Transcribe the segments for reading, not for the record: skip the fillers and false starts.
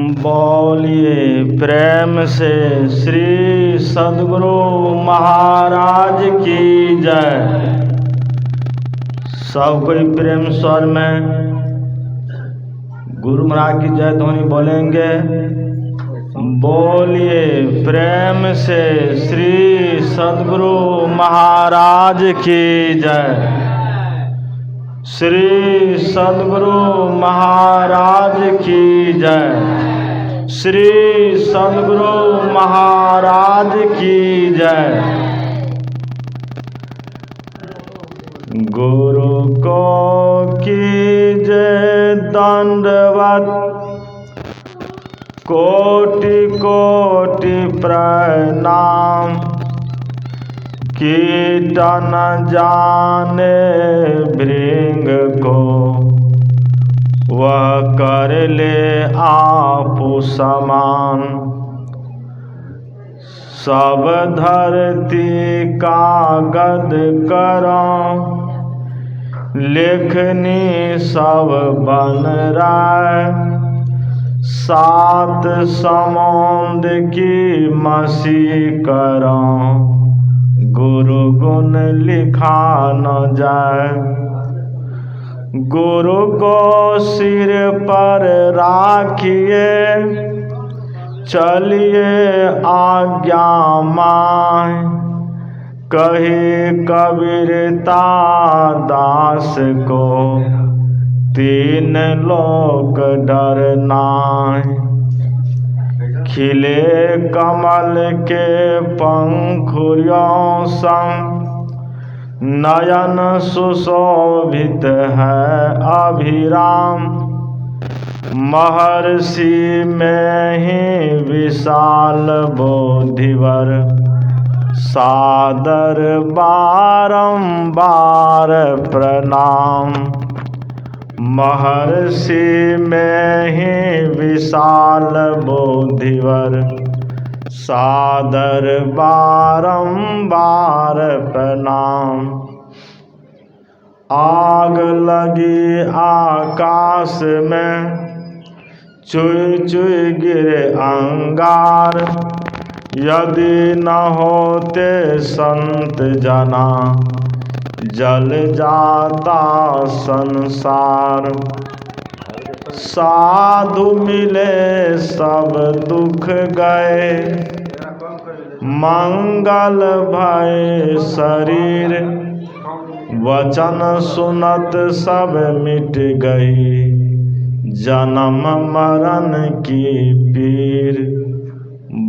बोलिए प्रेम से श्री सद्गुरु महाराज की जय। सब कोई प्रेम स्वर में गुरु महाराज की जय ध्वनि बोलेंगे। बोलिए प्रेम से श्री सद्गुरु महाराज की जय। श्री सद्गुरु महाराज की जय। श्री सद्गुरु महाराज की जय। गुरु को कीजय दंडवत कोटि कोटि प्रणाम। कीट न जाने भृंग को वह कर ले आपु समान। सब धरती कागद करो लेखनी सब बन राय। सात समुंद की मसी करो गुरु गुण लिखा न जाए। गुरु को सिर पर राखिए चलिए आज्ञा माय। कही कबीरता दास को तीन लोक डर नाय। खिले कमल के पंखुरियों संग नयन सुशोभित है अभिराम। महर्षि में ही विशाल बोधिवर सादर बारंबार प्रणाम। महर्षि में ही विशाल बोधिवर सादर बारंबार प्रणाम। आग लगी आकाश में चुई चुई गिरे अंगार। यदि न होते संत जना जल जाता संसार। साधु मिले सब दुख गए मंगल भय शरीर। वचन सुनत सब मिट गई जन्म मरण की पीर।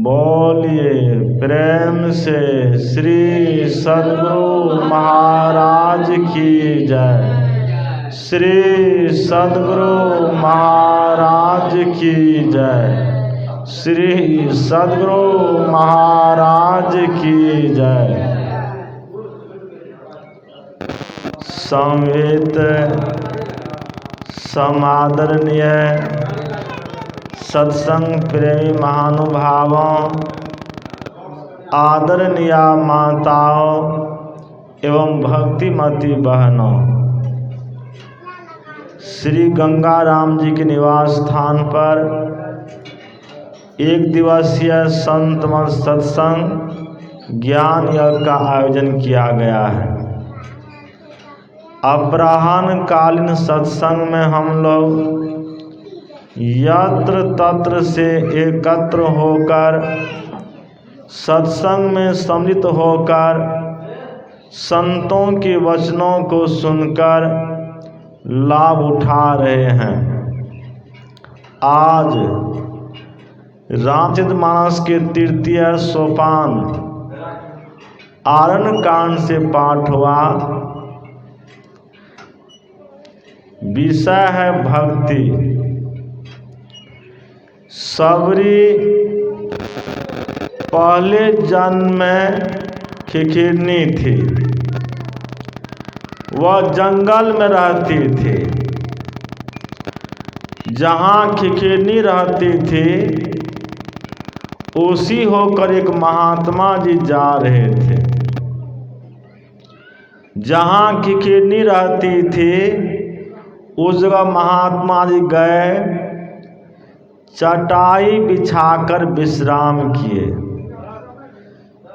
बोलिए प्रेम से श्री सद्गुरु महाराज की जय। श्री सद्गुरु महाराज की जय। श्री सद्गुरु महाराज की जय। संवेद समादरणीय सत्संग प्रेमी महानुभावों, आदरणीय माताओं एवं भक्तिमती बहनों, श्री गंगाराम जी के निवास स्थान पर एक दिवसीय संत मत सत्संग ज्ञान यज्ञ का आयोजन किया गया है। अपराह्न कालीन सत्संग में हम लोग यत्र तत्र से एकत्र होकर सत्संग में सम्मिलित होकर संतों के वचनों को सुनकर लाभ उठा रहे हैं। आज रामचरितमानस के तृतीय सोपान आरण्य कांड से पाठ हुआ। विषय है भक्ति। सबरी पहले जन्म में खिखिरनी थी। वह जंगल में रहती थी। जहाँ खिखिरनी रहती थी उसी होकर एक महात्मा जी जा रहे थे। जहाँ खिखिरनी रहती थी उस जगह महात्मा जी गए, चटाई बिछाकर विश्राम किए,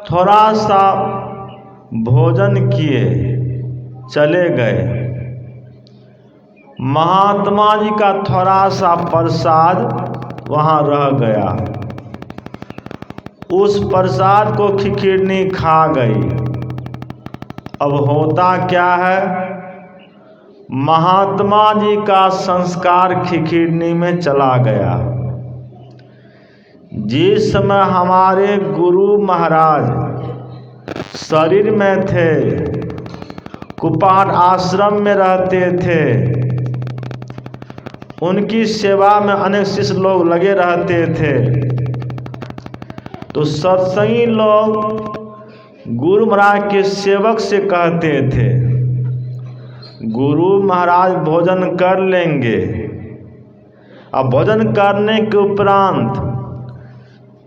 थोड़ा सा भोजन किए, चले गए। महात्मा जी का थोड़ा सा प्रसाद वहाँ रह गया। उस प्रसाद को खिखिरनी खा गई। अब होता क्या है, महात्मा जी का संस्कार खिखिरनी में चला गया। जिस समय हमारे गुरु महाराज शरीर में थे, कुपाट आश्रम में रहते थे, उनकी सेवा में अनेक शिष्य लोग लगे रहते थे, तो सत्संगी लोग गुरु महाराज के सेवक से कहते थे, गुरु महाराज भोजन कर लेंगे। अब भोजन करने के उपरांत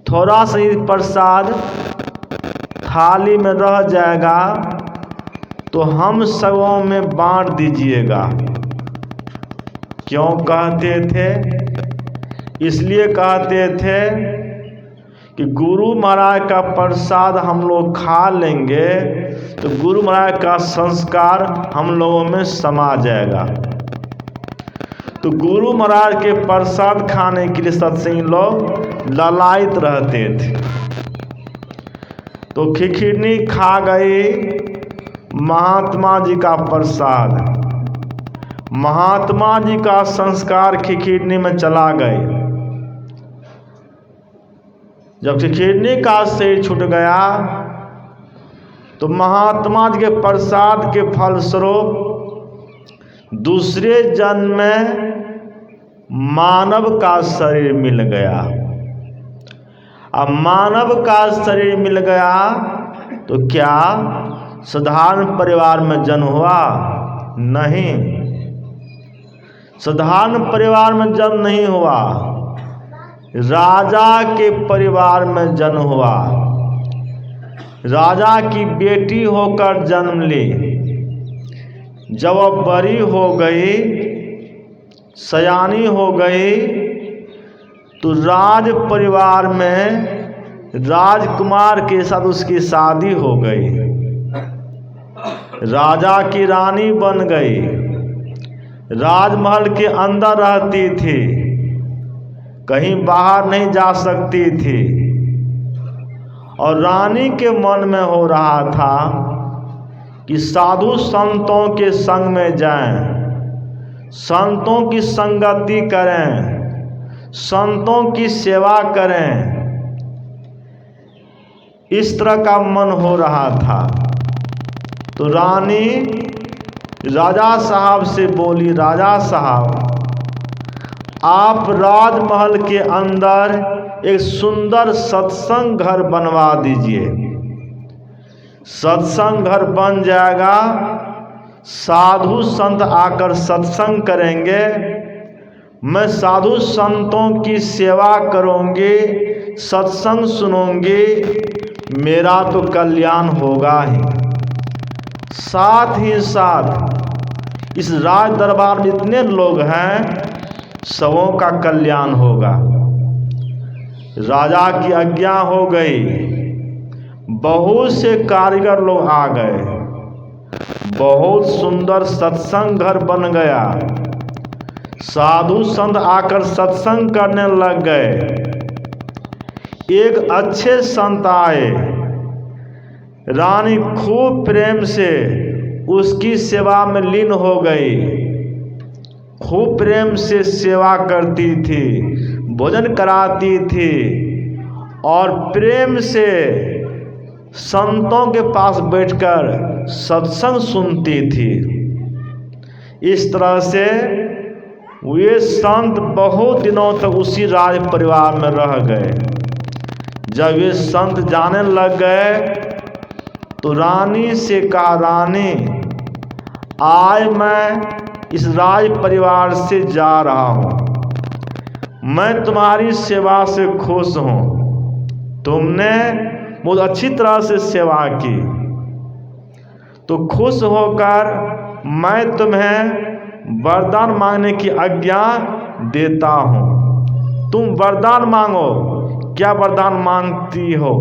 थोड़ा सा ही प्रसाद थाली में रह जाएगा तो हम सबों में बांट दीजिएगा। क्यों कहते थे? इसलिए कहते थे कि गुरु महाराज का प्रसाद हम लोग खा लेंगे तो गुरु महाराज का संस्कार हम लोगों में समा जाएगा। तो गुरु महाराज के प्रसाद खाने के लिए सत्संगी लोग ललायित रहते थे। तो खिखिरनी खा गई महात्मा जी का प्रसाद, महात्मा जी का संस्कार खिखिरनी में चला गए। जब खिखिरनी का शरीर छूट गया तो महात्मा जी के प्रसाद के फलस्वरूप दूसरे जन्म में मानव का शरीर मिल गया। अब मानव का शरीर मिल गया तो क्या साधारण परिवार में जन्म हुआ? नहीं, साधारण परिवार में जन्म नहीं हुआ, राजा के परिवार में जन्म हुआ। राजा की बेटी होकर जन्म ली। जब वह बड़ी हो गई, सयानी हो गई, तो राज परिवार में राजकुमार के साथ उसकी शादी हो गई। राजा की रानी बन गई, राजमहल के अंदर रहती थी, कहीं बाहर नहीं जा सकती थी। और रानी के मन में हो रहा था कि साधु संतों के संग में जाएं, संतों की संगति करें, संतों की सेवा करें, इस तरह का मन हो रहा था। तो रानी राजा साहब से बोली, राजा साहब आप राजमहल के अंदर एक सुंदर सत्संग घर बनवा दीजिए। सत्संग घर बन जाएगा, साधु संत आकर सत्संग करेंगे, मैं साधु संतों की सेवा करूंगी, सत्संग सुनूंगी, मेरा तो कल्याण होगा ही। साथ ही साथ इस राज दरबार में इतने लोग हैं, सबों का कल्याण होगा। राजा की आज्ञा हो गई, बहुत से कारीगर लोग आ गए, बहुत सुंदर सत्संग घर बन गया, साधु संत आकर सत्संग करने लग गए। एक अच्छे संत आए, रानी खूब प्रेम से उसकी सेवा में लीन हो गई, खूब प्रेम से सेवा करती थी, भोजन कराती थी और प्रेम से संतों के पास बैठकर सत्संग सुनती थी। इस तरह से वे संत बहुत दिनों तक उसी राज परिवार में रह गए। जब वे संत जाने लग गए तो रानी से कहा, रानी आज मैं इस राज परिवार से जा रहा हूँ, मैं तुम्हारी सेवा से खुश हूँ, तुमने बहुत अच्छी तरह से सेवा की, तो खुश होकर मैं तुम्हें वरदान मांगने की आज्ञा देता हूँ। तुम वरदान मांगो। क्या वरदान मांगती हो?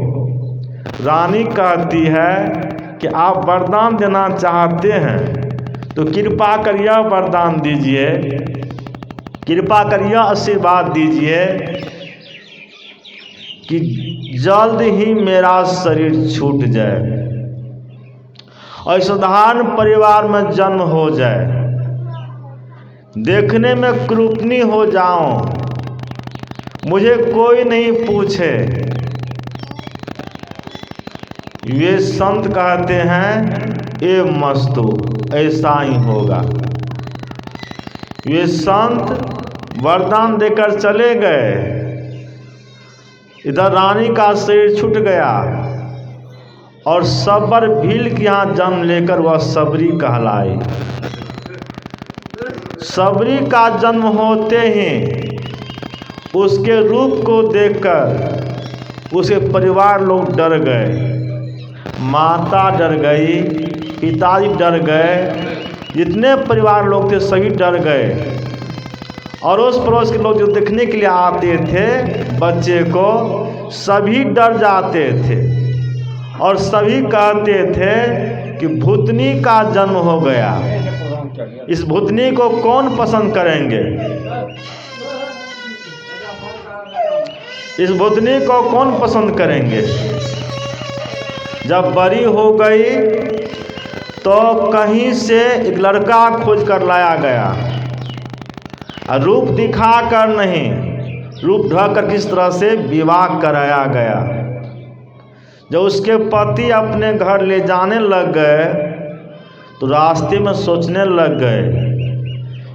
रानी कहती है कि आप वरदान देना चाहते हैं तो कृपा कर यह वरदान दीजिए, कृपा कर यह आशीर्वाद दीजिए कि जल्द ही मेरा शरीर छूट जाए और साधारण परिवार में जन्म हो जाए, देखने में कृपणी हो जाऊं, मुझे कोई नहीं पूछे। वे संत कहते हैं ए मस्तु, ऐसा ही होगा। वे संत वरदान देकर चले गए। इधर रानी का शरीर छूट गया और सबर भील के यहाँ जन्म लेकर वह सबरी कहलाई। सबरी का जन्म होते ही उसके रूप को देखकर उसके परिवार लोग डर गए। माता डर गई, पिताजी डर गए, जितने परिवार लोग थे सभी डर गए। अड़ोस पड़ोस के लोग जो देखने के लिए आते थे बच्चे को, सभी डर जाते थे और सभी कहते थे कि भूतनी का जन्म हो गया। इस भूतनी को कौन पसंद करेंगे? इस भूतनी को कौन पसंद करेंगे? जब बड़ी हो गई तो कहीं से एक लड़का खोज कर लाया गया। रूप दिखाकर नहीं, रूप ढककर किस तरह से विवाह कराया गया। जब उसके पति अपने घर ले जाने लग गए तो रास्ते में सोचने लग गए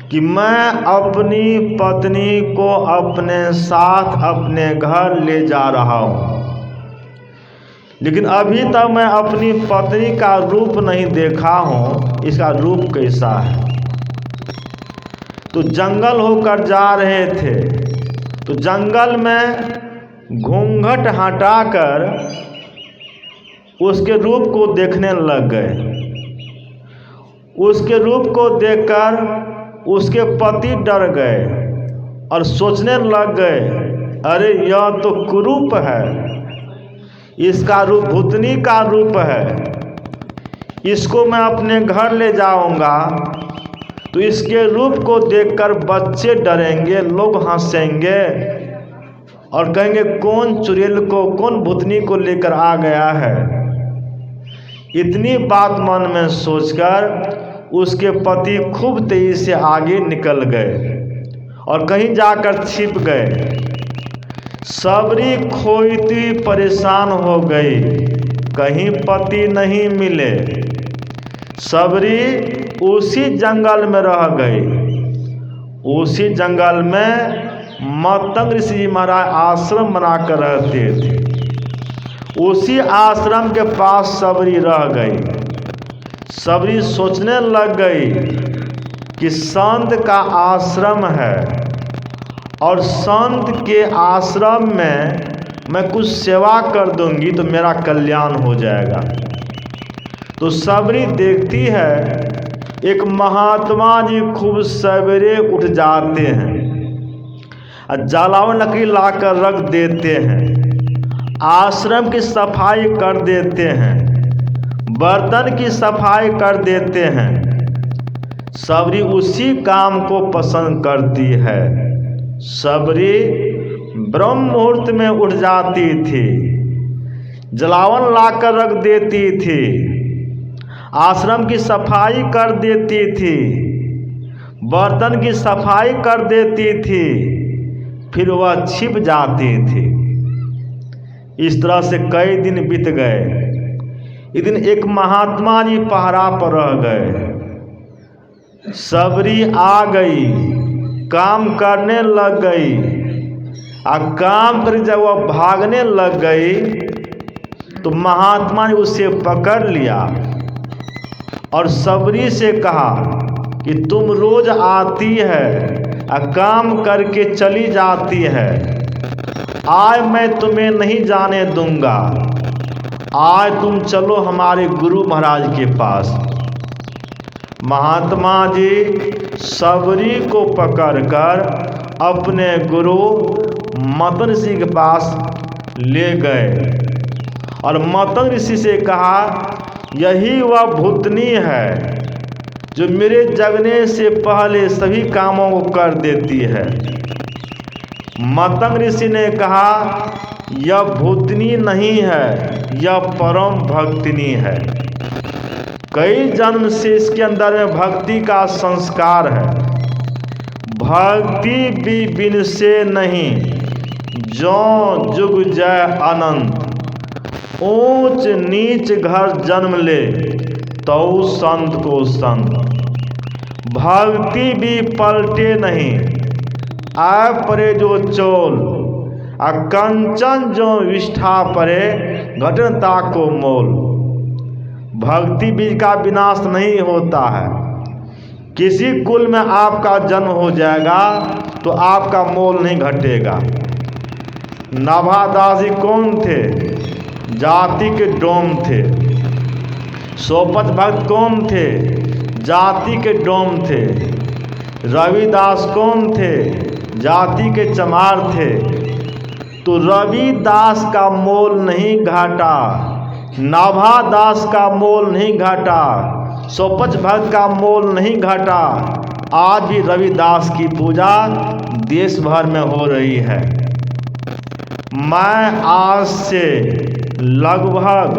कि मैं अपनी पत्नी को अपने साथ अपने घर ले जा रहा हूँ, लेकिन अभी तक मैं अपनी पत्नी का रूप नहीं देखा हूँ, इसका रूप कैसा है। तो जंगल होकर जा रहे थे तो जंगल में घूंघट हटाकर उसके रूप को देखने लग गए। उसके रूप को देखकर उसके पति डर गए और सोचने लग गए, अरे यह तो कुरूप है, इसका रूप भूतनी का रूप है, इसको मैं अपने घर ले जाऊंगा तो इसके रूप को देखकर बच्चे डरेंगे, लोग हंसेंगे और कहेंगे कौन चुड़ैल को, कौन भूतनी को लेकर आ गया है। इतनी बात मन में सोचकर उसके पति खूब तेजी से आगे निकल गए और कहीं जाकर छिप गए। सबरी खोईती परेशान हो गई, कहीं पति नहीं मिले। सबरी उसी जंगल में रह गई। उसी जंगल में मतंग ऋषि जी महाराज आश्रम बनाकर रहते थे। उसी आश्रम के पास सबरी रह गई। सबरी सोचने लग गई कि संत का आश्रम है और संत के आश्रम में मैं कुछ सेवा कर दूंगी तो मेरा कल्याण हो जाएगा। तो सबरी देखती है एक महात्मा जी खूब सवेरे उठ जाते हैं और जलावन लकड़ी लाकर रख देते हैं, आश्रम की सफाई कर देते हैं, बर्तन की सफाई कर देते हैं। सबरी उसी काम को पसंद करती है। सबरी ब्रह्म मुहूर्त में उठ जाती थी, जलावन लाकर रख देती थी, आश्रम की सफाई कर देती थी, बर्तन की सफाई कर देती थी, फिर वह छिप जाती थी। इस तरह से कई दिन बीत गए। एक दिन एक महात्मा जी पहरा पर रह गए। सबरी आ गई, काम करने लग गई, और काम कर जब वह भागने लग गई तो महात्मा ने उसे पकड़ लिया और सबरी से कहा कि तुम रोज आती है और काम करके चली जाती है, आज मैं तुम्हें नहीं जाने दूंगा, आज तुम चलो हमारे गुरु महाराज के पास। महात्मा जी सबरी को पकड़कर अपने गुरु मतन ऋषि के पास ले गए और मतन ऋषि से कहा, यही वह भूतनी है जो मेरे जगने से पहले सभी कामों को कर देती है। मतंग ऋषि ने कहा, यह भूतनी नहीं है, यह परम भक्तिनी है। कई जन्म से इसके अंदर में भक्ति का संस्कार है। भक्ति भी बिन से नहीं, जो जुग जय अनंत। ऊंच नीच घर जन्म ले, तो संत को संत। भक्ति भी पलटे नहीं, आ परे जो चोल। आ कंचन जो विष्ठा परे, घटनता को मोल। भक्ति बीज का विनाश नहीं होता है। किसी कुल में आपका जन्म हो जाएगा तो आपका मोल नहीं घटेगा। नाभादास जी कौन थे? जाति के डोम थे। सोपत भक्त कौन थे? जाति के डोम थे। रविदास कौन थे? जाति के चमार थे। तो रविदास का मोल नहीं घाटा, नाभादास का मोल नहीं घाटा, सोपच भक्त का मोल नहीं घाटा। आज भी रविदास की पूजा देश भर में हो रही है। मैं आज से लगभग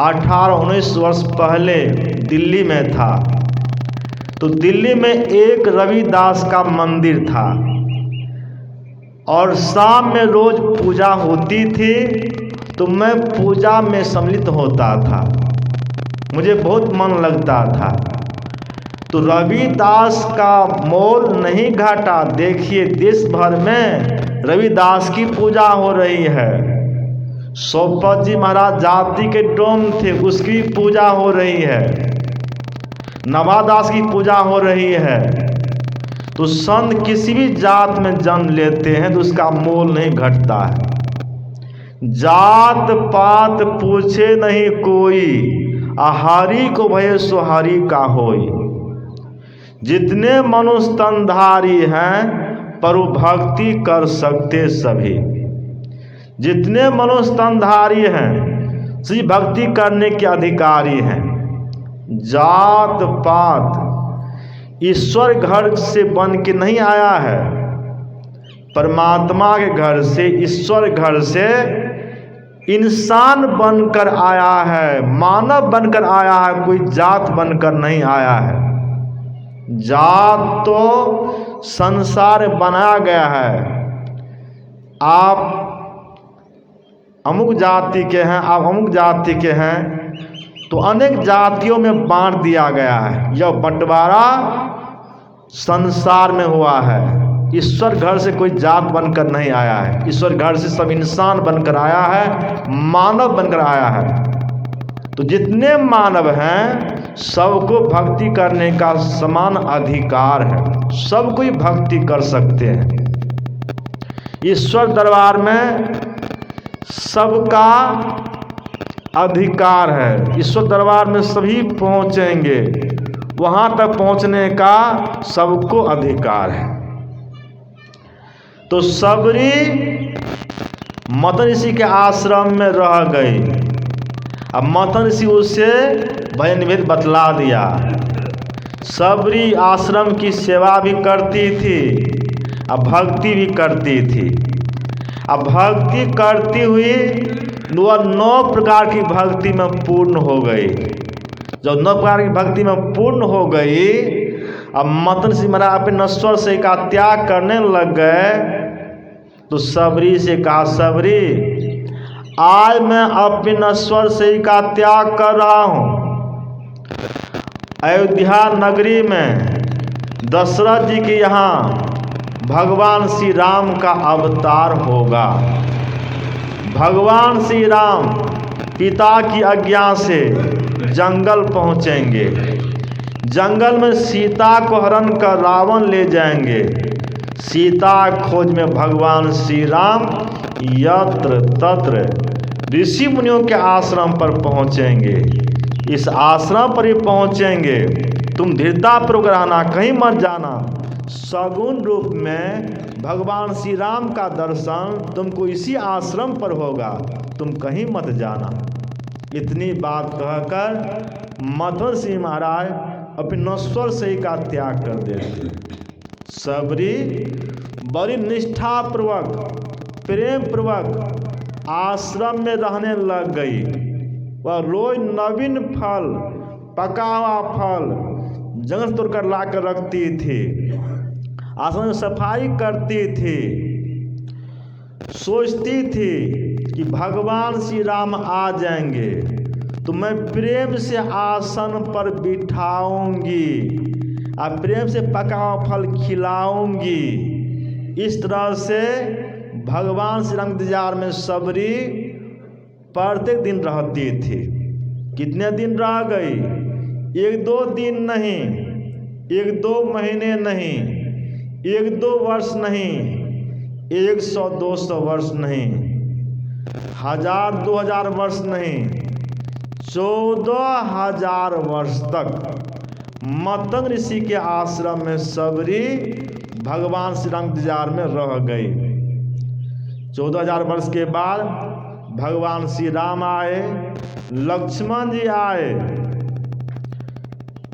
18-19 वर्ष पहले दिल्ली में था। तो दिल्ली में एक रविदास का मंदिर था और शाम में रोज पूजा होती थी। तो मैं पूजा में सम्मिलित होता था, मुझे बहुत मन लगता था। तो रविदास का मोल नहीं घाटा। देखिए देश भर में रविदास की पूजा हो रही है। सोपत जी महाराज जाति के डोम थे, उसकी पूजा हो रही है। नवादास की पूजा हो रही है। तो संत किसी भी जात में जन्म लेते हैं तो उसका मोल नहीं घटता है। जात पात पूछे नहीं कोई, आहारी को भय सुहारी का होई। जितने मनुष्य तनधारी हैं परु भक्ति कर सकते सभी। जितने मनुष्य तनधारी हैं सभी भक्ति करने के अधिकारी हैं। जात पात ईश्वर घर से बन के नहीं आया है, परमात्मा के घर से, ईश्वर घर से इंसान बनकर आया है, मानव बनकर आया है, कोई जात बनकर नहीं आया है। जात तो संसार बनाया गया है। आप अमुक जाति के हैं, आप अमुक जाति के हैं, तो अनेक जातियों में बांट दिया गया है। यह बंटवारा संसार में हुआ है। ईश्वर घर से कोई जात बनकर नहीं आया है। ईश्वर घर से सब इंसान बनकर आया है, मानव बनकर आया है। तो जितने मानव हैं सबको भक्ति करने का समान अधिकार है। सब कोई भक्ति कर सकते हैं। ईश्वर दरबार में सबका अधिकार है। ईश्वर दरबार में सभी पहुंचेंगे, वहां तक पहुंचने का सबको अधिकार है। तो सबरी मतन ऋषि के आश्रम में रह गई। अब मतन ऋषि उसे भजन भेद बतला दिया। सबरी आश्रम की सेवा भी करती थी, अब भक्ति भी करती थी। अब भक्ति करती हुई वह 9 प्रकार की भक्ति में पूर्ण हो गई। जब 9 प्रकार की भक्ति में पूर्ण हो गई, अब मतन ऋषि महाराज अपने नश्वर से का त्याग करने लग गए। तो सबरी से कहा, सबरी आज मैं अपने नश्वर से का त्याग कर रहा हूँ। अयोध्या नगरी में दशरथ जी के यहाँ भगवान श्री राम का अवतार होगा। भगवान श्री राम पिता की आज्ञा से जंगल पहुँचेंगे। जंगल में सीता को हरण कर रावण ले जाएंगे। सीता खोज में भगवान श्री राम यत्र तत्र ऋषि मुनियों के आश्रम पर पहुँचेंगे। इस आश्रम पर ही पहुँचेंगे। तुम धीरतापूर्वक रहना, कहीं मत जाना। सगुण रूप में भगवान श्री राम का दर्शन तुमको इसी आश्रम पर होगा, तुम कहीं मत जाना। इतनी बात कहकर मधुसूदन सिंह महाराज अपने नश्वर शरीर का त्याग कर देते। सबरी बड़ी निष्ठापूर्वक प्रेम पूर्वक आश्रम में रहने लग गई। वह रोज नवीन फल, पका हुआ फल जंगल तोड़कर ला कर रखती थी, आश्रम में सफाई करती थी, सोचती थी कि भगवान श्री राम आ जाएंगे तो मैं प्रेम से आसन पर बिठाऊंगी और प्रेम से पका हुआ फल खिलाऊंगी। इस तरह से भगवान श्री राम के इंतजार में सबरी प्रत्येक दिन रहती थी। कितने दिन रह गई? 1-2 दिन नहीं, 1-2 महीने नहीं, 1-2 वर्ष नहीं, 100-200 वर्ष नहीं, 1000-2000 वर्ष नहीं, 14,000 वर्ष तक मतंग ऋषि के आश्रम में सबरी भगवान श्री राम इंतजार में रह गई। 14,000 वर्ष के बाद भगवान श्री राम आए, लक्ष्मण जी आए।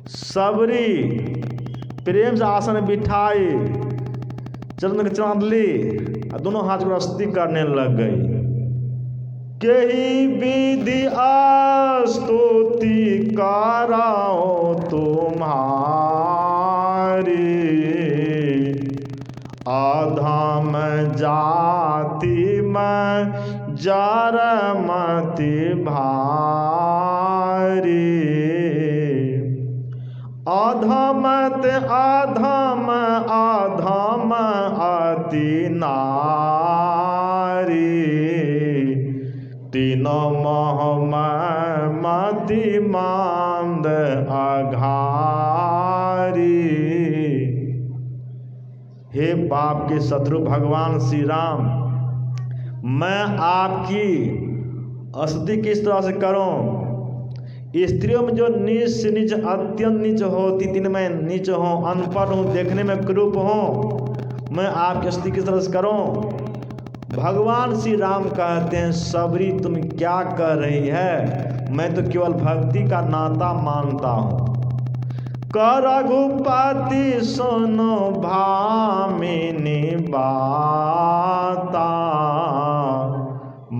सबरी प्रेम से आसन में बिठाई, चरण के चांद ली और दोनों हाथ को स्तुति करने लग गई। कही विधि स्तुति कराओ तुम्हारी, अधम जाति में जरमति भारी। अधमत अधम अधम अति नारी, तीनों मोह में मति मांद अघारी। हे पाप के शत्रु भगवान श्री राम, मैं आपकी स्तुति किस तरह से करूं? स्त्रियों में जो नीच से नीच अत्यंत नीच होती, तीन में नीच हूँ, अनपढ़ हूँ, देखने में क्रूप हूँ, मैं आपकी स्तुति किस तरह से करूं? भगवान श्री राम कहते हैं, सबरी तुम क्या कर रही है? मैं तो केवल भक्ति का नाता मानता हूँ। कर रघुपति सुनो भामिनी बाता,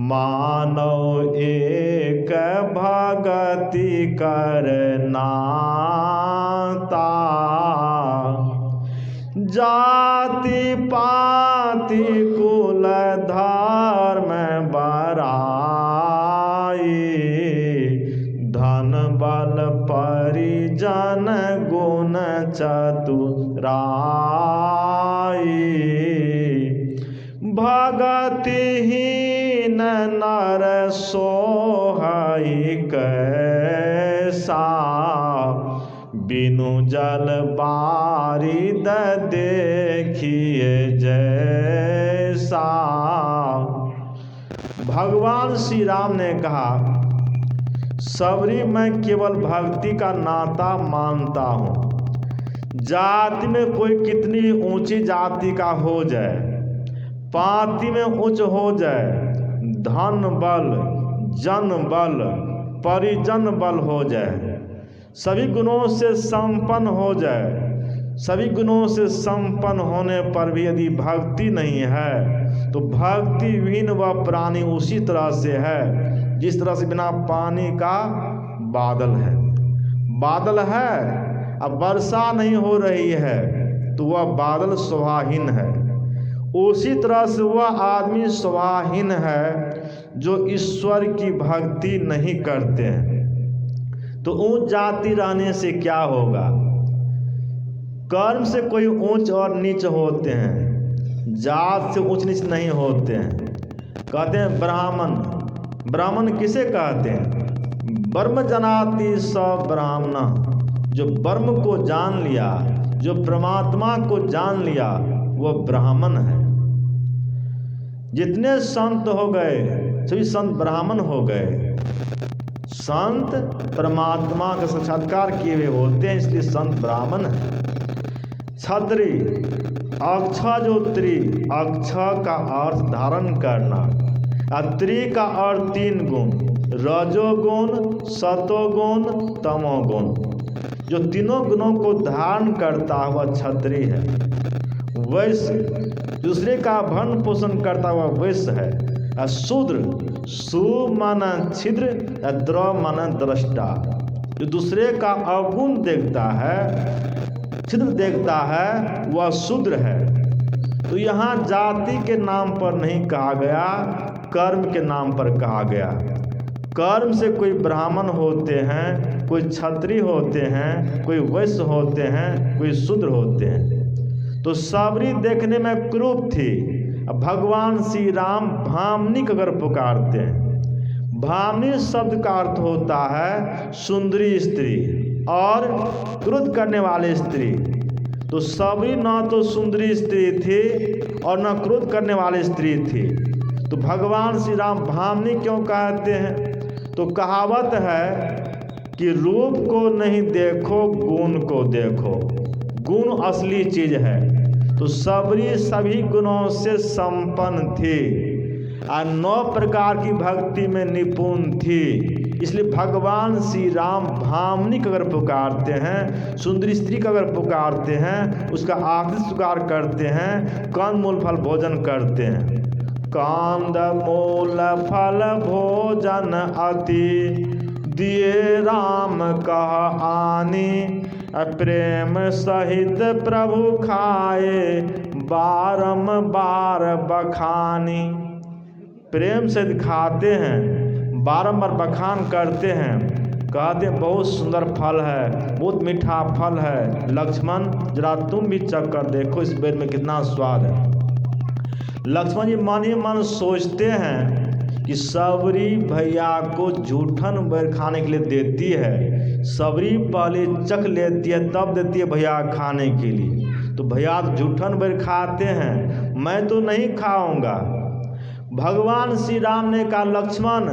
मानो एक भगति करनाता। जाति पाति कुल धर्म बराई, धन बल परिजन गुण चतुराई। भगतिहीन नर सोहई कैसा, बिनु जल बारिद देखिए जैसा। भगवान श्री राम ने कहा, सबरी मैं केवल भक्ति का नाता मानता हूँ। जाति में कोई कितनी ऊंची जाति का हो जाए, पाति में उच्च हो जाए, धन बल जन बल परिजन बल हो जाए, सभी गुणों से संपन्न हो जाए, सभी गुणों से संपन्न होने पर भी यदि भक्ति नहीं है तो भक्ति विहीन वह प्राणी उसी तरह से है जिस तरह से बिना पानी का बादल है। बादल है, अब वर्षा नहीं हो रही है तो वह बादल शोभाहीन है। उसी तरह से वह आदमी शोभाहीन है जो ईश्वर की भक्ति नहीं करते हैं। तो ऊंच जाति रहने से क्या होगा? कर्म से कोई ऊंच और नीच होते हैं, जात से ऊंच नीच नहीं होते हैं। कहते हैं ब्राह्मण, ब्राह्मण किसे कहते हैं? ब्रह्म जनाति स ब्राह्मण, जो ब्रह्म को जान लिया, जो परमात्मा को जान लिया, वह ब्राह्मण है। जितने संत हो गए सभी संत ब्राह्मण हो गए। संत परमात्मा का साक्षात्कार किए हुए होते हैं, इसलिए संत ब्राह्मण है। छत्री, अक्ष जो त्रि, अक्ष का अर्थ धारण करना, त्रि का अर्थ 3 गुण, रजोगुण, सतोगुण, तमोगुण। जो तीनों गुणों को धारण करता हुआ छत्री है। वैश्य, दूसरे का भरण पोषण करता हुआ वैश्य है। शूद्र, सु माना छिद्र, द्र माना दृष्टा। जो दूसरे का अवगुण देखता है, छिद्र देखता है, वह शूद्र है। तो यहाँ जाति के नाम पर नहीं कहा गया, कर्म के नाम पर कहा गया। कर्म से कोई ब्राह्मण होते हैं, कोई क्षत्रिय होते हैं, कोई वैश्य होते हैं, कोई शूद्र होते हैं। तो सबरी देखने में क्रूप थी। भगवान श्री राम भामनिक अगर पुकारते हैं, भामनी शब्द का अर्थ होता है सुंदरी स्त्री और क्रोध करने वाली स्त्री। तो सबरी न तो सुंदरी स्त्री थी और न क्रोध करने वाली स्त्री थी। तो भगवान श्री राम भामनी क्यों कहते हैं? तो कहावत है कि रूप को नहीं देखो, गुण को देखो। गुण असली चीज है। तो सबरी सभी गुणों से संपन्न थी और 9 प्रकार की भक्ति में निपुण थी। इसलिए भगवान श्री राम भामनी को अगर पुकारते हैं, सुंदरी स्त्री को अगर पुकारते हैं, उसका आखिरी स्वीकार करते हैं, कंद मूल फल भोजन करते हैं। कंद मूल फल भोजन अति दिए राम कह आनी, प्रेम सहित प्रभु खाए बारंबार बखानी। प्रेम से खाते हैं, बारंबार बखान करते हैं, कहते हैं बहुत सुंदर फल है, बहुत मीठा फल है। लक्ष्मण जरा तुम भी चख कर देखो इस बेर में कितना स्वाद है। लक्ष्मण जी मन ही मन सोचते हैं कि सबरी भैया को जूठन बेर खाने के लिए देती है। सबरी पहले चख लेती है तब देती है भैया खाने के लिए। तो भैया तो जूठन बेर खाते हैं, मैं तो नहीं खाऊंगा। भगवान श्री राम ने कहा लक्ष्मण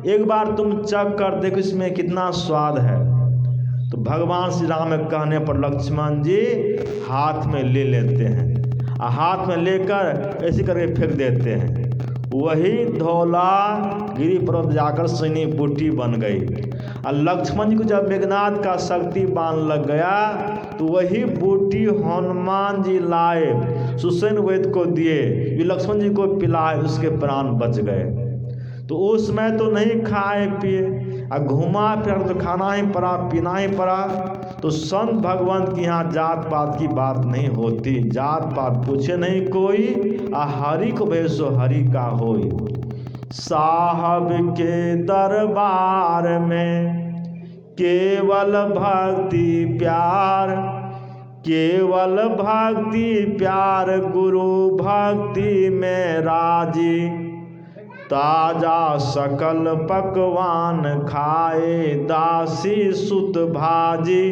एक बार तुम चख कर देखो इसमें कितना स्वाद है। तो भगवान श्री राम के कहने पर लक्ष्मण जी हाथ में ले लेते हैं, हाथ में लेकर ऐसे करके फेंक देते हैं। वही धौला गिरी पर्वत जाकर सैनी बूटी बन गई। और लक्ष्मण जी को जब मेघनाथ का शक्ति बाण लग गया तो वही बूटी हनुमान जी लाए, सुसेन वैद्य को दिए, ये लक्ष्मण जी को पिलाए, उसके प्राण बच गए। तो उसमें तो नहीं खाए पिए, घुमा फिर तो खाना ही पड़ा, पीना ही पड़ा। तो संत भगवंत की यहाँ जात पात की बात नहीं होती, जात पात पूछे नहीं कोई, हरि को भेजो हरि का होई। साहब के दरबार में केवल भक्ति प्यार, केवल भक्ति प्यार, गुरु भक्ति में राजी। ताजा सकल पकवान खाए, दासी सुत भाजी।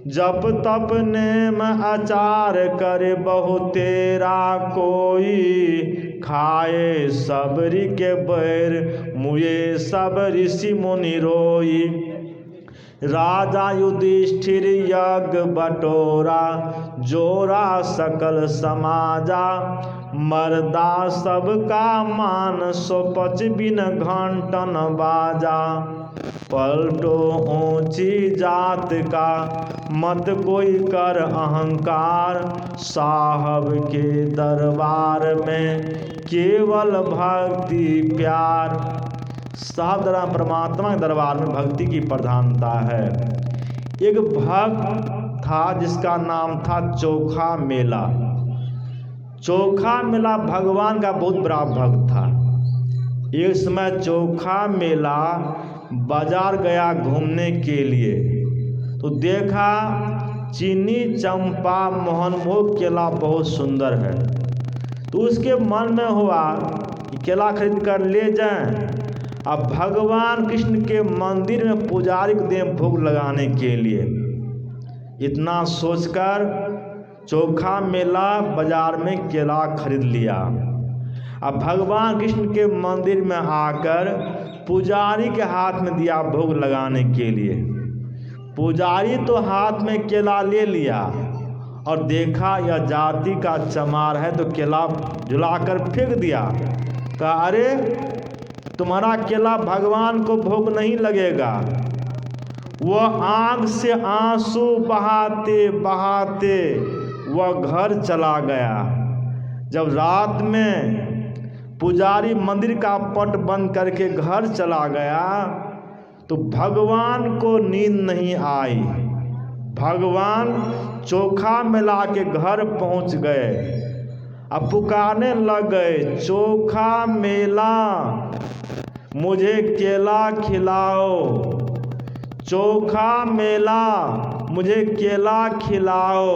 जप तप नेम आचार करे, बहु तेरा कोई। खाए सबरी के बैर, मुए सब ऋषि मुनि रोई। राजा युधिष्ठिर यज्ञ बटोरा, जोरा सकल समाजा। मर्दा सबका मान, सो 55 घंटन बाजा। पलटो ऊंची जात का, मत कोई कर अहंकार। साहब के दरबार में केवल भक्ति प्यार। साहब दरबार परमात्मा के दरबार में भक्ति की प्रधानता है। एक भक्त था जिसका नाम था चोखा मेला। चोखा मेला भगवान का बहुत बड़ा भक्त था। एक समय चोखा मेला बाजार गया घूमने के लिए, तो देखा चीनी चंपा मोहनभोग केला बहुत सुंदर है। तो उसके मन में हुआ कि केला खरीद कर ले जाएं, अब भगवान कृष्ण के मंदिर में पुजारी को दें भोग लगाने के लिए। इतना सोचकर चोखा मेला बाजार में केला खरीद लिया। अब भगवान कृष्ण के मंदिर में आकर पुजारी के हाथ में दिया भोग लगाने के लिए। पुजारी तो हाथ में केला ले लिया और देखा यह जाति का चमार है, तो केला झुलाकर फेंक दिया। कहा अरे तुम्हारा केला भगवान को भोग नहीं लगेगा। वह आँख से आंसू बहाते बहाते वह घर चला गया। जब रात में पुजारी मंदिर का पट बंद करके घर चला गया तो भगवान को नींद नहीं आई। भगवान चोखा मिला के घर पहुंच गए। अब पुकारने लग गए, चोखा मेला मुझे केला खिलाओ, चोखा मेला मुझे केला खिलाओ।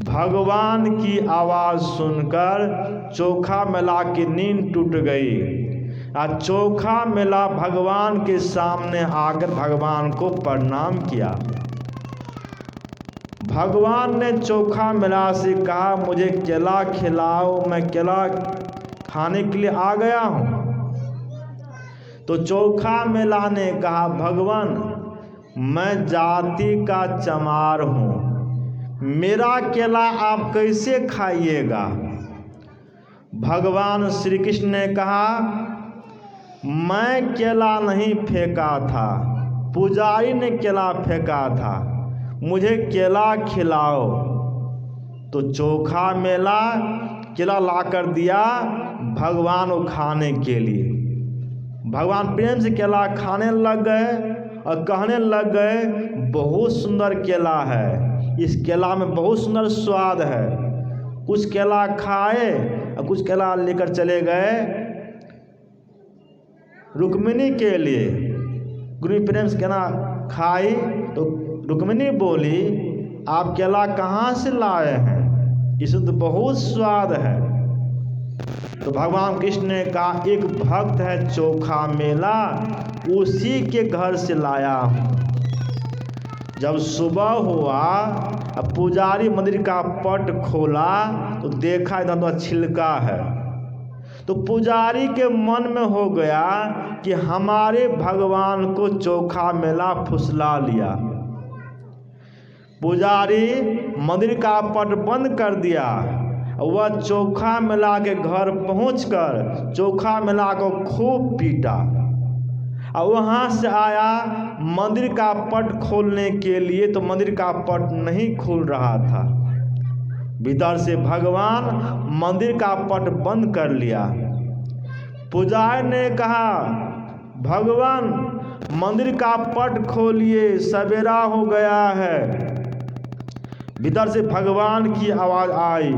भगवान की आवाज़ सुनकर चोखा मेला की नींद टूट गई। चोखा मेला भगवान के सामने आकर भगवान को प्रणाम किया। भगवान ने चोखा मेला से कहा मुझे केला खिलाओ, मैं केला खाने के लिए आ गया हूँ। तो चोखा मेला ने कहा भगवान मैं जाति का चमार हूँ, मेरा केला आप कैसे खाइएगा। भगवान श्री कृष्ण ने कहा मैं केला नहीं फेंका था, पुजारी ने केला फेंका था, मुझे केला खिलाओ। तो चोखा मेला केला लाकर दिया भगवान को खाने के लिए। भगवान प्रेम से केला खाने लग गए और कहने लग गए बहुत सुंदर केला है, इस केला में बहुत सुंदर स्वाद है। कुछ केला खाए और कुछ केला लेकर चले गए रुक्मिणी के लिए। गुरु प्रेम से केला खाई तो रुक्मिणी बोली आप केला कहाँ से लाए हैं, इसमें तो बहुत स्वाद है। तो भगवान कृष्ण ने कहा एक भक्त है चोखा मेला, उसी के घर से लाया हूँ। जब सुबह हुआ अब पुजारी मंदिर का पट खोला तो देखा इधर तो छिलका है। तो पुजारी के मन में हो गया कि हमारे भगवान को चोखा मेला फुसला लिया। पुजारी मंदिर का पट बंद कर दिया। वह चोखा मेला के घर पहुंचकर चोखा मेला को खूब पीटा और वहाँ से आया मंदिर का पट खोलने के लिए, तो मंदिर का पट नहीं खुल रहा था। भीतर से भगवान मंदिर का पट बंद कर लिया। पुजारी ने कहा भगवान मंदिर का पट खोलिए, सवेरा हो गया है। भीतर से भगवान की आवाज़ आई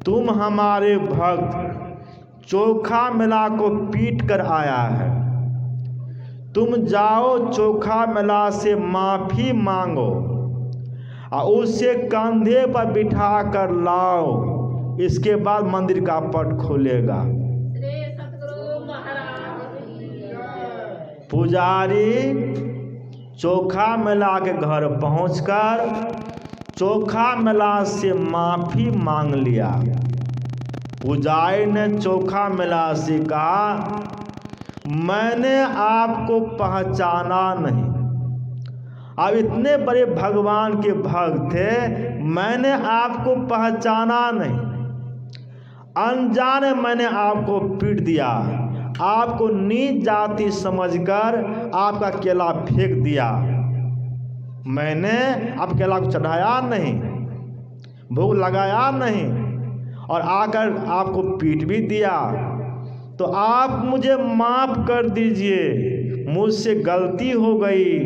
तुम हमारे भक्त चोखा मेला को पीट कर आया है, तुम जाओ चोखा मेला से माफ़ी मांगो और उसे कंधे पर बिठा कर लाओ, इसके बाद मंदिर का पट खोलेगा। पुजारी चोखा मेला के घर पहुंचकर चोखा मेला से माफ़ी मांग लिया। पुजारी ने चोखा मेला से कहा मैंने आपको पहचाना नहीं, आप इतने बड़े भगवान के भक्त थे, मैंने आपको पहचाना नहीं, अनजाने मैंने आपको पीट दिया, आपको नीच जाति समझकर आपका केला फेंक दिया। मैंने आप केला को चढ़ाया नहीं, भोग लगाया नहीं और आकर आपको पीट भी दिया। तो आप मुझे माफ़ कर दीजिए, मुझसे गलती हो गई,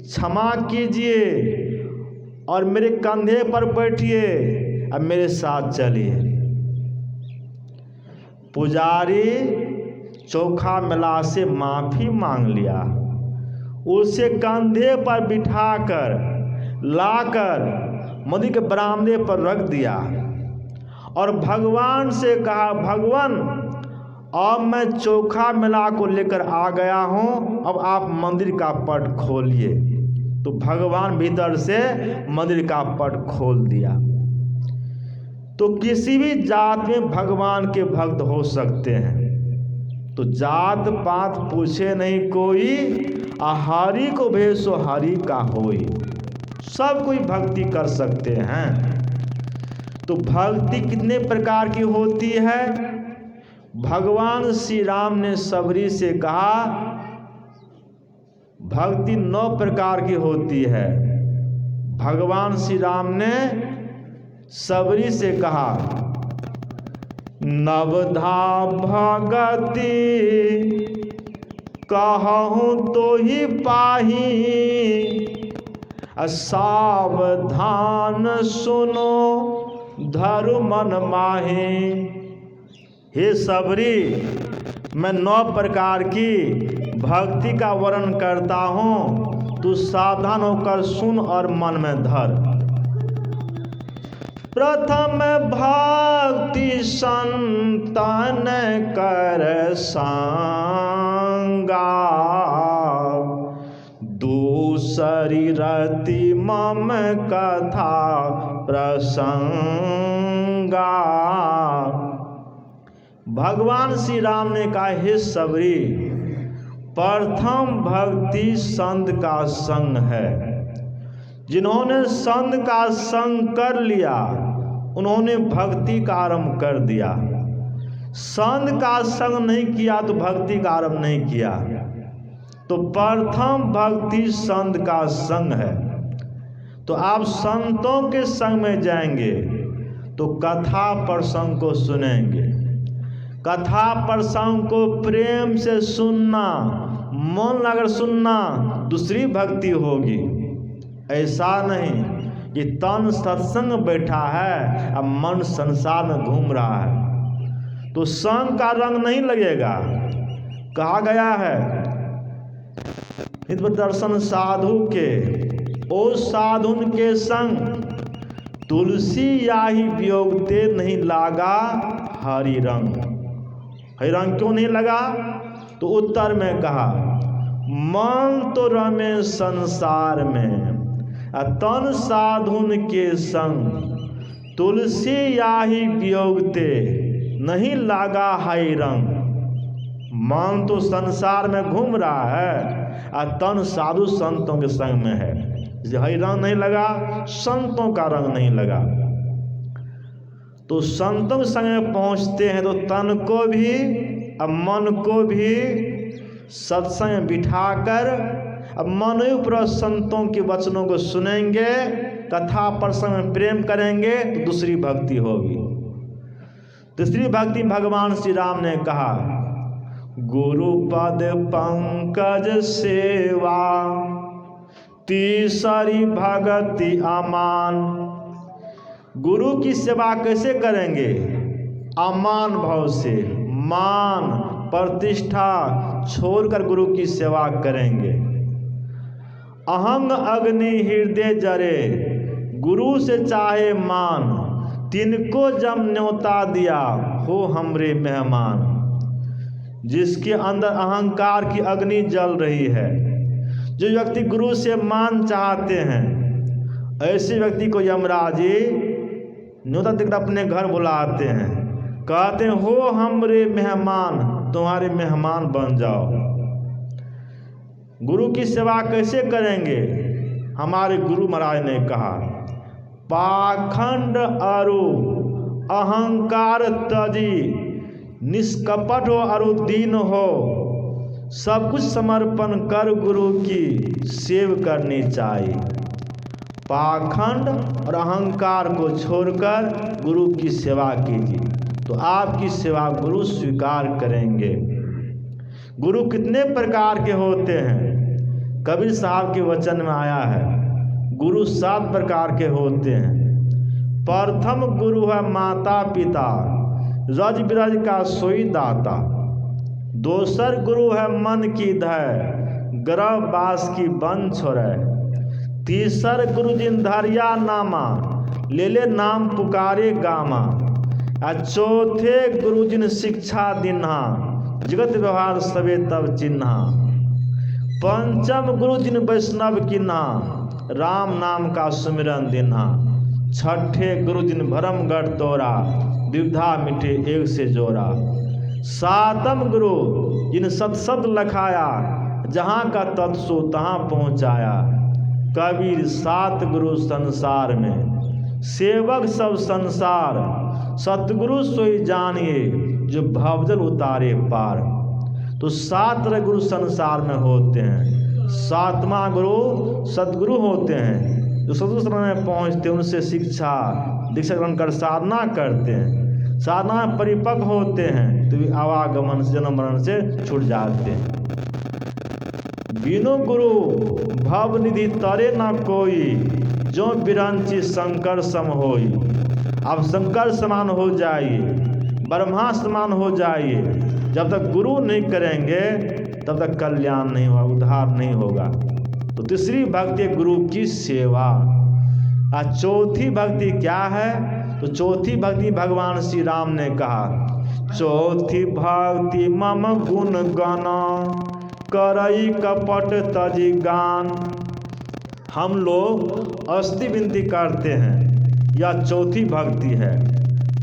क्षमा कीजिए और मेरे कंधे पर बैठिए, अब मेरे साथ चलिए। पुजारी चोखा मेला से माफ़ी मांग लिया, उसे कंधे पर बिठाकर लाकर मंदिर के बरामदे पर रख दिया और भगवान से कहा भगवान अब मैं चोखा मेला को लेकर आ गया हूँ, अब आप मंदिर का पट खोलिए। तो भगवान भीतर से मंदिर का पट खोल दिया। तो किसी भी जात में भगवान के भक्त हो सकते हैं। तो जात पात पूछे नहीं कोई, हरि को भेसो हरि का होई। सब कोई भक्ति कर सकते हैं। तो भक्ति कितने प्रकार की होती है? भगवान श्री राम ने सबरी से कहा भक्ति 9 प्रकार की होती है। भगवान श्री राम ने सबरी से कहा नवधा भगति कहूँ तो ही पाही, सावधान सुनो धरु मन माही। हे सबरी, मैं 9 प्रकार की भक्ति का वर्णन करता हूँ, तू सावधान होकर सुन और मन में धर। प्रथम भक्ति संतन कर संगा, दूसरी रति मम कथा प्रसंगा। भगवान श्री राम ने कहा हे सबरी, प्रथम भक्ति संत का संग है। जिन्होंने संत का संग कर लिया उन्होंने भक्ति का आरंभ कर दिया। संत का संग नहीं किया तो भक्ति का आरंभ नहीं किया। तो प्रथम भक्ति संत का संग है। तो आप संतों के संग में जाएंगे तो कथा प्रसंग को सुनेंगे। कथा प्रसंग को प्रेम से सुनना, मन अगर सुनना दूसरी भक्ति होगी। ऐसा नहीं कि तन सत्संग बैठा है अब मन संसार में घूम रहा है तो संग का रंग नहीं लगेगा। कहा गया है हित दर्शन साधु के, ओ साधुन के संग तुलसी याही वियोगते नहीं लागा हरि रंग। हरि रंग क्यों नहीं लगा? तो उत्तर में कहा मन तो रमे संसार में, तन साधुन के संग तुलसी याही वियोगते नहीं लागा हरि रंग। मन तो संसार में घूम रहा है और तन साधु संतों के संग में है। हरि रंग नहीं लगा, संतों का रंग नहीं लगा। तो संतों के संग में पहुंचते हैं तो तन को भी अब मन को भी सत्संग बिठाकर अब मनोपर संतों के वचनों को सुनेंगे, कथा प्रसंग में प्रेम करेंगे तो दूसरी भक्ति होगी। तीसरी भक्ति भगवान श्री राम ने कहा गुरु पद पंकज सेवा, तीसरी भक्ति अमान। गुरु की सेवा कैसे करेंगे? अमान भाव से, मान प्रतिष्ठा छोड़कर गुरु की सेवा करेंगे। अहंग अग्नि हृदय जरे, गुरु से चाहे मान, तिनको जब न्योता दिया हो हमरे मेहमान। जिसके अंदर अहंकार की अग्नि जल रही है, जो व्यक्ति गुरु से मान चाहते हैं, ऐसे व्यक्ति को यमराज जी न्योता देकर अपने घर बुलाते हैं, कहते हैं हो हमरे मेहमान, तुम्हारे मेहमान बन जाओ। गुरु की सेवा कैसे करेंगे? हमारे गुरु महाराज ने कहा पाखंड अरु अहंकार तजी, निष्कपट हो अरु दीन हो, सब कुछ समर्पण कर गुरु की सेव करनी चाहिए। पाखंड और अहंकार को छोड़कर गुरु की सेवा कीजिए तो आपकी सेवा गुरु स्वीकार करेंगे। गुरु कितने प्रकार के होते हैं? कबीर साहब के वचन में आया है गुरु 7 प्रकार के होते हैं। प्रथम गुरु है माता पिता, रज बिरज का सोई दाता। दोसर गुरु है मन की धय, ग्रह बास की बन छोड़े। तीसर गुरु जिन धरिया नामा, ले ले नाम पुकारे गामा। चौथे गुरु जिन शिक्षा दिन्हा, जगत व्यवहार सबे तब चिन्हा। पंचम गुरु जिन वैष्णव किन्हा, राम नाम का सुमिरन दिन्हा। छठे गुरु जिन भरम गढ़ तोरा, विविधा मिठे एक से जोड़ा। सातम गुरु जिन सत लखाया, जहाँ का तत्सो तहाँ पहुँचाया। कबीर 7 गुरु संसार में, सेवक सब संसार, सतगुरु सोई जानिए जो भवजल उतारे पार। तो 7 गुरु संसार में होते हैं। 7वां गुरु सतगुरु होते हैं, जो सतगुरु शरण में पहुँचते हैं, उनसे शिक्षा दीक्षा ग्रहण कर साधना करते हैं, साधना में परिपक्व होते हैं, तो भी आवागमन से जन्म मरण से छूट जाते हैं। बिनु गुरु भव निधि तरे न कोई, जो बिरंची शंकर सम होई। आप शंकर समान हो जाइए, ब्रह्मा समान हो जाइए। जब तक गुरु नहीं करेंगे तब तक कल्याण नहीं होगा, उद्धार नहीं होगा। तो तीसरी भक्ति गुरु की सेवा। और चौथी भक्ति क्या है? तो चौथी भक्ति भगवान श्री राम ने कहा, चौथी भक्ति मम गुण गाना, करई कपट तजी गान। हम लोग अस्थि विनती करते हैं, यह चौथी भक्ति है।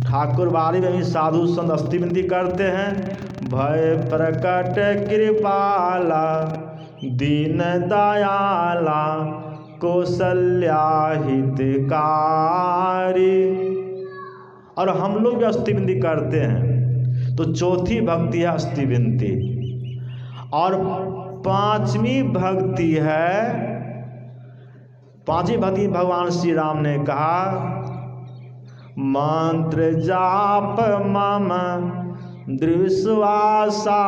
ठाकुर बाड़ी में भी साधु संत अस्थि विनती करते हैं, भय प्रकट कृपाला, दीन दयाला, कौशल्या हितकारी। और हम लोग भी अस्थि विनती करते हैं। तो चौथी भक्ति है अस्थि विनती। और 5वीं भक्ति है, 5वीं भक्ति भगवान श्री राम ने कहा, मंत्र जाप मम दृश्वासा,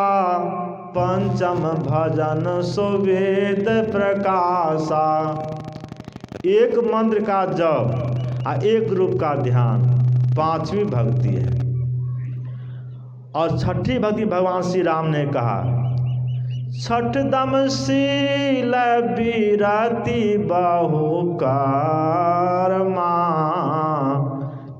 पंचम भजन सुवेद प्रकाशा। एक मंत्र का जप और एक रूप का ध्यान 5वीं भक्ति है। और 6ठी भक्ति भगवान श्री राम ने कहा, छठ दम शील बिरति बहु कर्मा,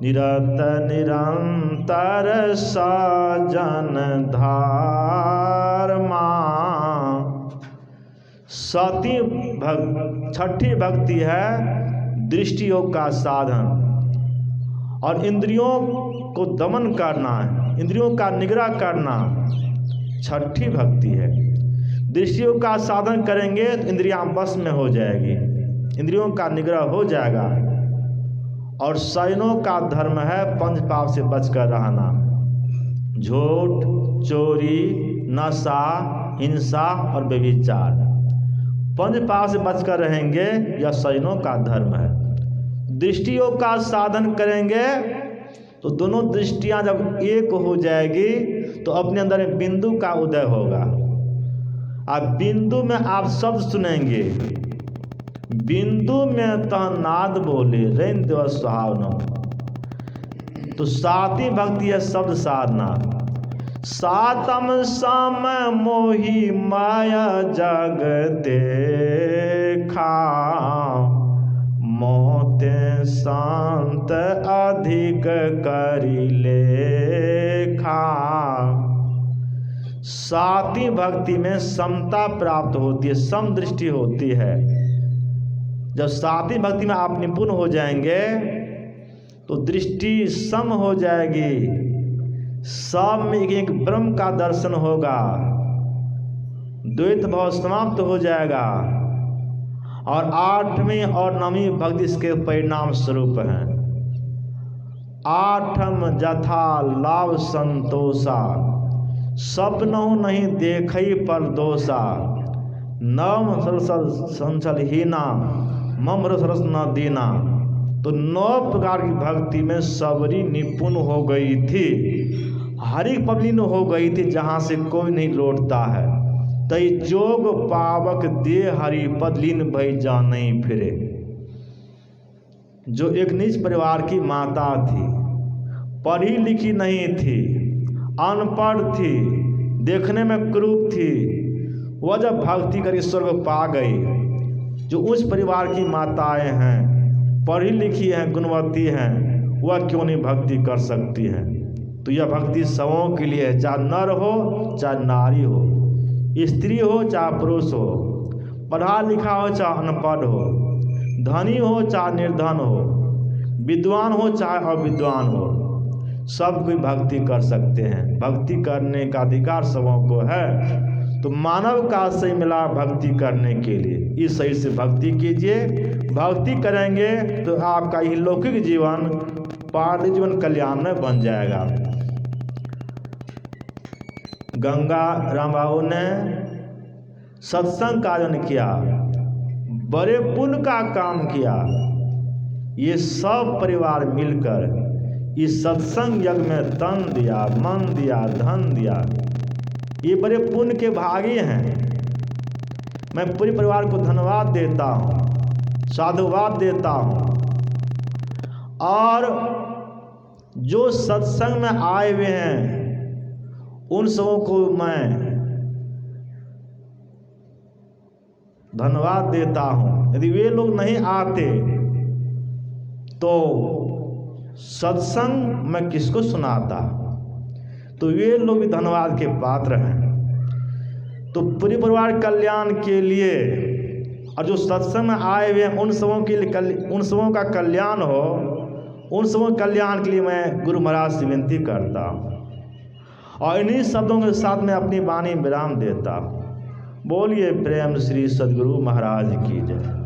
निरत निरंतर सजन धर्मा। 6ठी भक्ति है दृष्टि योग का साधन। और इंद्रियों को दमन करना है, इंद्रियों का निग्रह करना 6ठी भक्ति है। दृष्टियों का साधन करेंगे तो इंद्रियां बस में हो जाएगी, इंद्रियों का निग्रह हो जाएगा। और शयनों का धर्म है पंच पाप से बचकर रहना, झूठ, चोरी, नशा, हिंसा और व्यभिचार। पंच पाप से बचकर रहेंगे, यह शयनों का धर्म है। दृष्टियों का साधन करेंगे तो दोनों दृष्टियां जब एक हो जाएगी तो अपने अंदर एक बिंदु का उदय होगा। अब बिंदु में आप शब्द सुनेंगे, बिंदु में तह नाद बोले रैन देव सुहावना। तो 7वीं भक्ति है शब्द साधना। 7म सम मोहि माया जग देखा, मोते शांत अधिक करी लेखा। 7वीं भक्ति में समता प्राप्त होती है, सम दृष्टि होती है। जब 7वीं भक्ति में आप निपुण हो जाएंगे तो दृष्टि सम हो जाएगी, सब में एक ब्रह्म का दर्शन होगा, द्वैत भाव समाप्त हो जाएगा। और 8वीं और 9वीं भक्ति इसके परिणाम स्वरूप हैं। 8म जथा लाभ संतोषा, सपनों नहीं देखई पर दोषा। 9 संचल हीना, मम रस न दीना। तो 9 प्रकार की भक्ति में सबरी निपुण हो गई थी, हरि पवलीन हो गई थी, जहाँ से कोई नहीं लौटता है। तई जोग पावक दे हरि पद लीन भई जाने फिरे। जो एक नीच परिवार की माता थी, पढ़ी लिखी नहीं थी, अनपढ़ थी, देखने में क्रूप थी, वह जब भक्ति कर ईश्वर को पा गई। जो उच्च परिवार की माताएं हैं, पढ़ी लिखी हैं, गुणवती हैं, वह क्यों नहीं भक्ति कर सकती हैं? तो यह भक्ति सबों के लिए है, चाहे नर हो चाहे नारी हो, स्त्री हो चाहे पुरुष हो, पढ़ा लिखा हो चाहे अनपढ़ हो, धनी हो चाहे निर्धन हो, विद्वान हो चाहे अविद्वान हो, सब कोई भक्ति कर सकते हैं। भक्ति करने का अधिकार सबों को है। तो मानव का आश्रय मिला भक्ति करने के लिए। इस सही से भक्ति कीजिए। भक्ति करेंगे तो आपका यह लौकिक जीवन पार्थिव जीवन कल्याण में बन जाएगा। गंगा राम बाबू ने सत्संग का आयोजन किया, बड़े पुण्य का काम किया। ये सब परिवार मिलकर इस सत्संग यज्ञ में तन दिया, मन दिया, धन दिया। ये बड़े पुण्य के भागी हैं। मैं पूरे परिवार को धन्यवाद देता हूँ, साधुवाद देता हूँ। और जो सत्संग में आए हुए हैं उन सबों को मैं धन्यवाद देता हूँ। यदि वे लोग नहीं आते तो सत्संग मैं किसको सुनाता। तो वे लोग भी धन्यवाद के पात्र हैं। तो पूरे परिवार कल्याण के लिए और जो सत्संग में आए हुए हैं उन सबों के लिए, उन सबों का कल्याण हो, उन सबों के कल्याण के लिए मैं गुरु महाराज से विनती करता हूँ। और इन्हीं शब्दों के साथ मैं अपनी वाणी विराम देता हूँ। बोलिए प्रेम श्री सद्गुरु महाराज की जय।